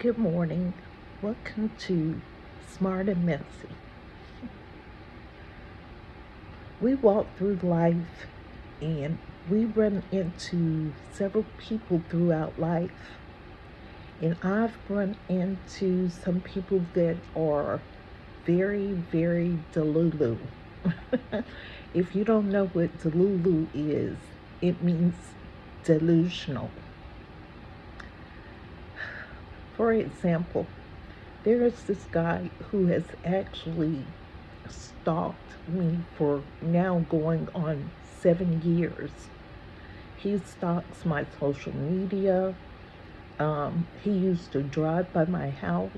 Good morning. Welcome to Smart and Messy. We walk through life and we run into several people throughout life. And I've run into some people that are very, very delulu. If you don't know what delulu is, it means delusional. For example, there is this guy who has actually stalked me for now going on 7 years. He stalks my social media. He used to drive by my house.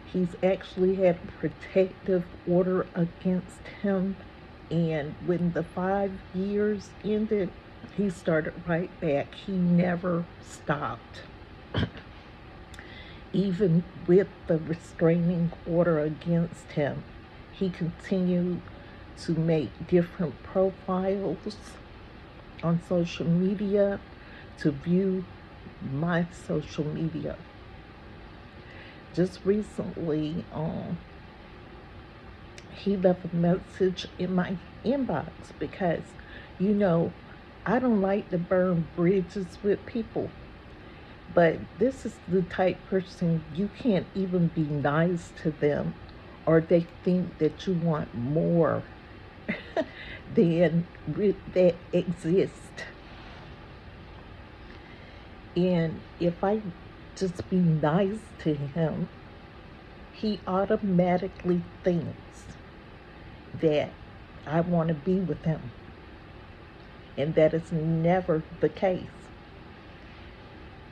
He's actually had a protective order against him. And when the 5 years ended, he started right back. He never stopped. Even with the restraining order against him, he continued to make different profiles on social media to view my social media. Just recently, he left a message in my inbox because, you know, I don't like to burn bridges with people. But this is the type person you can't even be nice to them, or they think that you want more than that exist. And if I just be nice to him, he automatically thinks that I want to be with him. And that is never the case.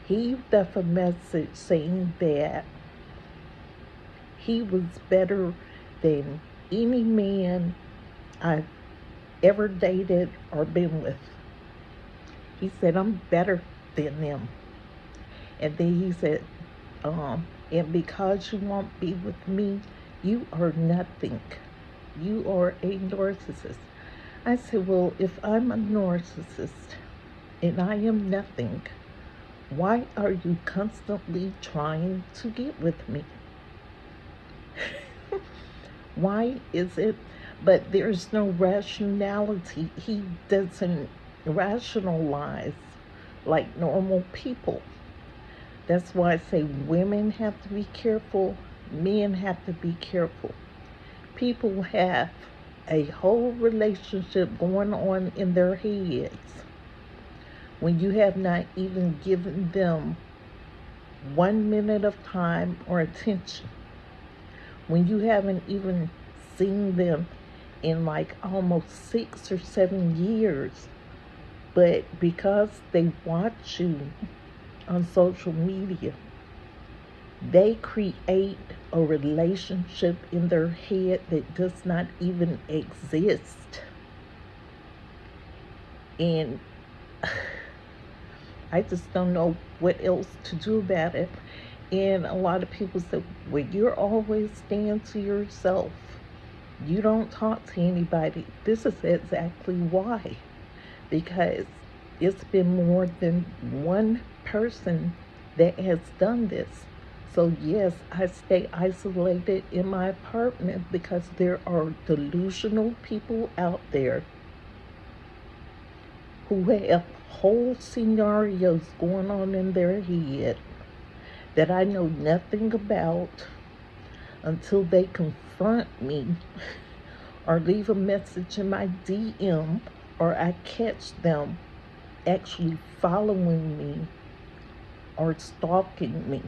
He left a message saying that he was better than any man I've ever dated or been with. He said, I'm better than them. And then he said, and because you won't be with me, you are nothing. You are a narcissist. I said, well, if I'm a narcissist and I am nothing, why are you constantly trying to get with me? Why is it? But there's no rationality. He doesn't rationalize like normal people. That's why I say women have to be careful, men have to be careful. People have a whole relationship going on in their heads when you have not even given them 1 minute of time or attention, when you haven't even seen them in like almost 6 or 7 years, but because they watch you on social media, they create a relationship in their head that does not even exist. And I just don't know what else to do about it. And a lot of people say, well, you're always staying to yourself. You don't talk to anybody. This is exactly why. Because it's been more than one person that has done this. So yes, I stay isolated in my apartment because there are delusional people out there who have whole scenarios going on in their head that I know nothing about until they confront me or leave a message in my DM, or I catch them actually following me or stalking me.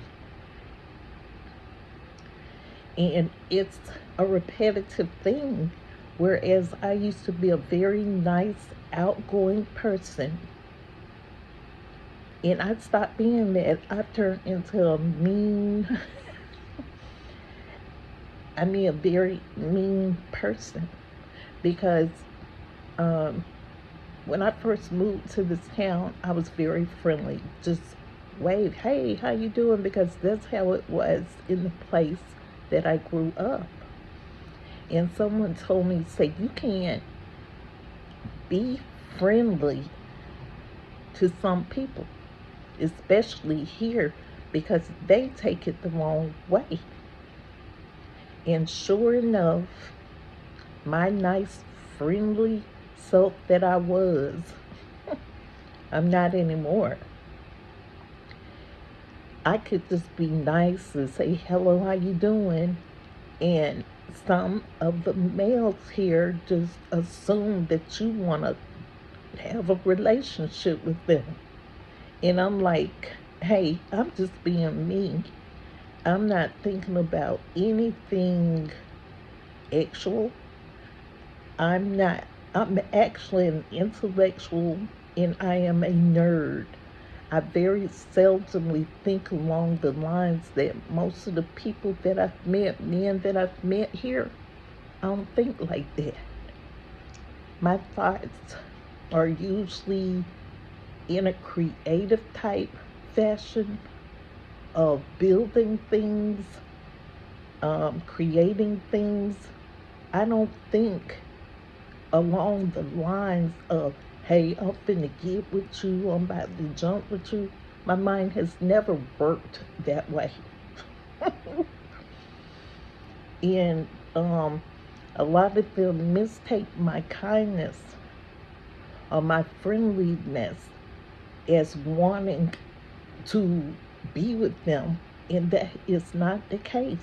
And it's a repetitive thing. Whereas I used to be a very nice, outgoing person, and I stopped being that. I turned into a mean, a very mean person. Because um, when I first moved to this town, I was very friendly. Just wave, hey, how you doing? Because that's how it was in the place that I grew up. And someone told me, say, you can't be friendly to some people, especially here, because they take it the wrong way. And sure enough, my nice, friendly self that I was, I'm not anymore. I could just be nice and say, hello, how you doing? And some of the males here just assume that you want to have a relationship with them. And I'm like, hey, I'm just being me. I'm not thinking about anything actual. I'm not. I'm actually an intellectual and I am a nerd. I very seldomly think along the lines that most of the people that I've met, men that I've met here, I don't think like that. My thoughts are usually in a creative type fashion of building things, creating things. I don't think along the lines of, hey, I'm finna get with you, I'm about to jump with you. My mind has never worked that way. And a lot of them mistake my kindness or my friendliness as wanting to be with them, and that is not the case.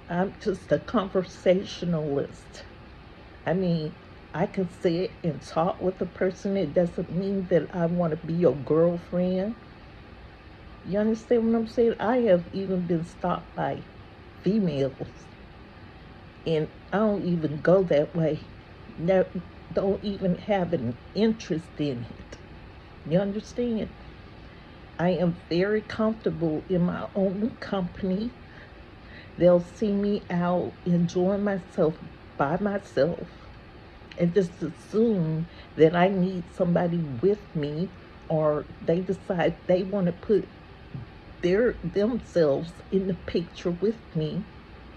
I'm just a conversationalist. I mean, I can sit and talk with a person. It doesn't mean that I want to be your girlfriend. You understand what I'm saying? I have even been stopped by females, and I don't even go that way. No, don't even have an interest in it. You understand? I am very comfortable in my own company. They'll see me out enjoying myself by myself and just assume that I need somebody with me, or they decide they want to put themselves in the picture with me,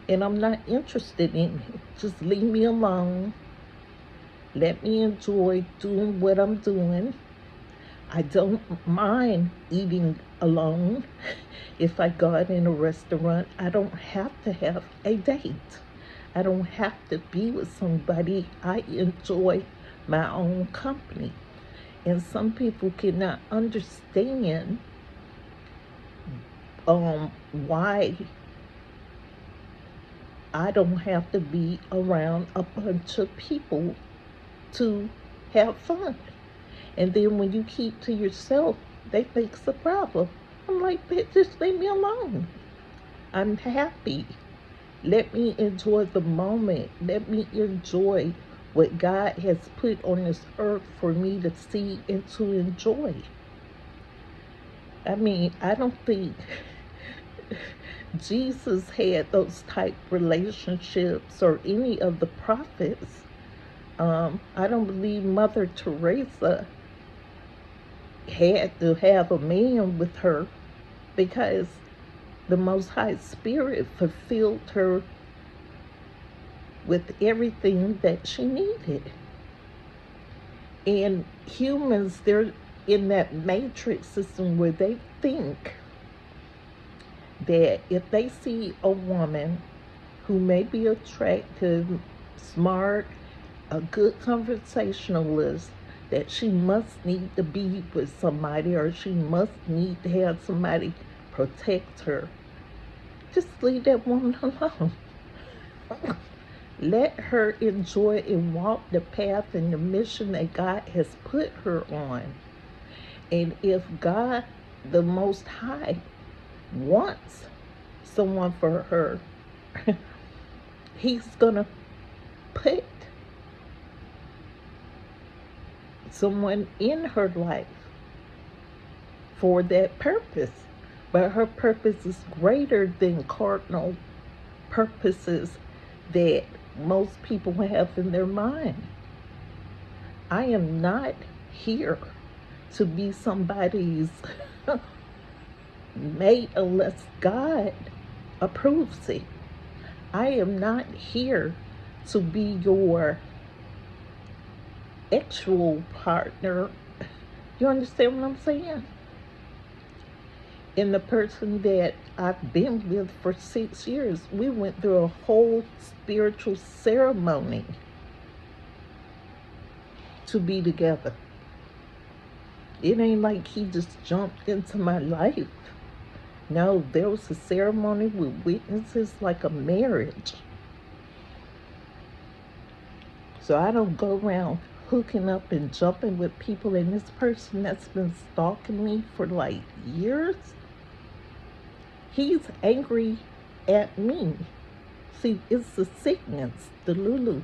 and I'm not interested in it. Just leave me alone. Let me enjoy doing what I'm doing. I don't mind eating alone. If I go out in a restaurant, I don't have to have a date. I don't have to be with somebody. I enjoy my own company. And some people cannot understand why I don't have to be around a bunch of people to have fun. And then when you keep to yourself, they think it's a problem. I'm like, bitch, just leave me alone. I'm happy. Let me enjoy the moment. Let me enjoy what God has put on this earth for me to see and to enjoy. I mean, I don't think Jesus had those type relationships or any of the prophets. I don't believe Mother Teresa had to have a man with her, because the Most High Spirit fulfilled her with everything that she needed. And humans, they're in that matrix system where they think that if they see a woman who may be attractive, smart, a good conversationalist, that she must need to be with somebody, or she must need to have somebody protect her. Just leave that woman alone. Let her enjoy and walk the path and the mission that God has put her on. And if God, the Most High, wants someone for her, He's going to put someone in her life for that purpose. But her purpose is greater than cardinal purposes that most people have in their mind. I am not here to be somebody's mate unless God approves it. I am not here to be your actual partner. You understand what I'm saying? And the person that I've been with for 6 years, we went through a whole spiritual ceremony to be together. It ain't like he just jumped into my life. No, there was a ceremony with witnesses, like a marriage. So I don't go around hooking up and jumping with people. And this person that's been stalking me for like years, he's angry at me. See, it's the sickness, the Lulu.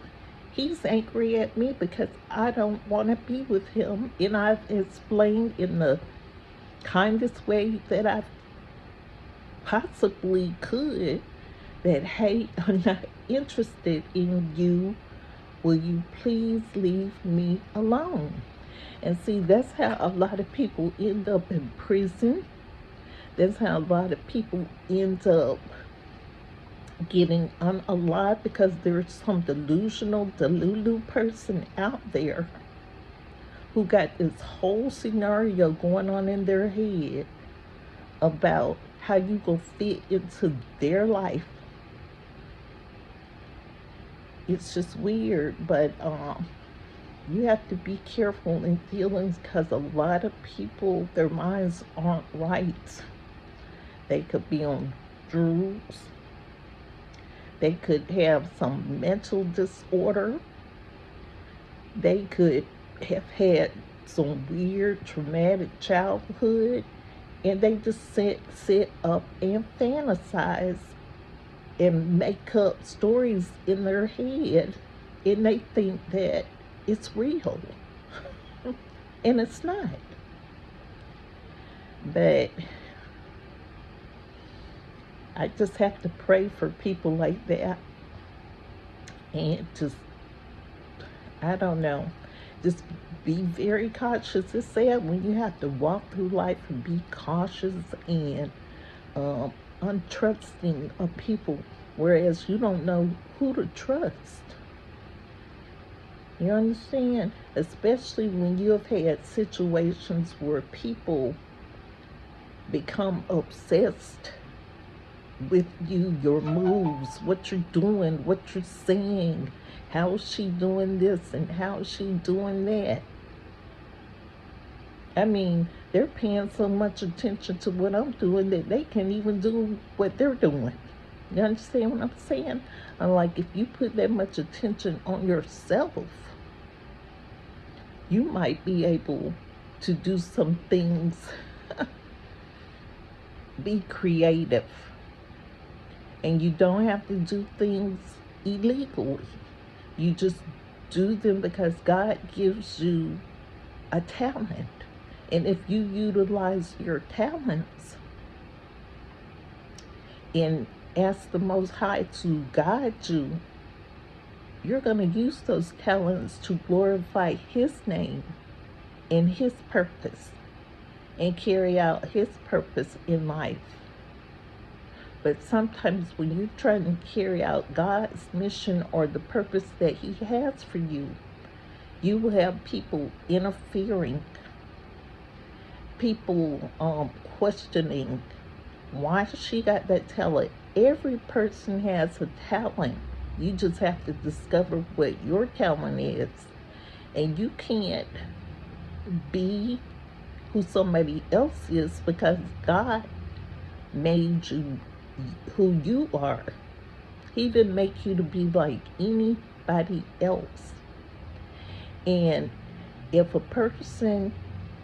He's angry at me because I don't want to be with him. And I've explained in the kindest way that I possibly could that, hey, I'm not interested in you. Will you please leave me alone? And see, that's how a lot of people end up in prison. That's how a lot of people end up getting unalive, because there's some delusional Delulu person out there who got this whole scenario going on in their head about how you go fit into their life. It's just weird, but you have to be careful in feelings, because a lot of people, their minds aren't right. They could be on drugs. They could have some mental disorder. They could have had some weird traumatic childhood, and they just sit up and fantasize and make up stories in their head, and they think that it's real. And it's not. But I just have to pray for people like that, and just, I don't know, just be very cautious. It's sad when you have to walk through life and be cautious and untrusting of people, whereas you don't know who to trust. You understand? Especially when you have had situations where people become obsessed with you, your moves, what you're doing, what you're saying, how is she doing this and how is she doing that. I mean, they're paying so much attention to what I'm doing that they can't even do what they're doing. You understand what I'm saying? I'm like, if you put that much attention on yourself, you might be able to do some things, be creative. And you don't have to do things illegally. You just do them because God gives you a talent. And if you utilize your talents and ask the Most High to guide you, you're going to use those talents to glorify His name and His purpose and carry out His purpose in life. But sometimes when you're trying to carry out God's mission or the purpose that He has for you, you will have people interfering, people questioning, why she got that talent. Every person has a talent. You just have to discover what your talent is. And you can't be who somebody else is, because God made you who you are. He didn't make you to be like anybody else. And if a person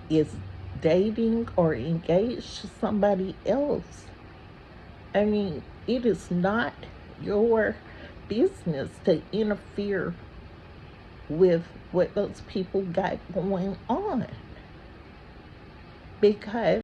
is dating or engaged to somebody else, I mean, it is not your business to interfere with what those people got going on, because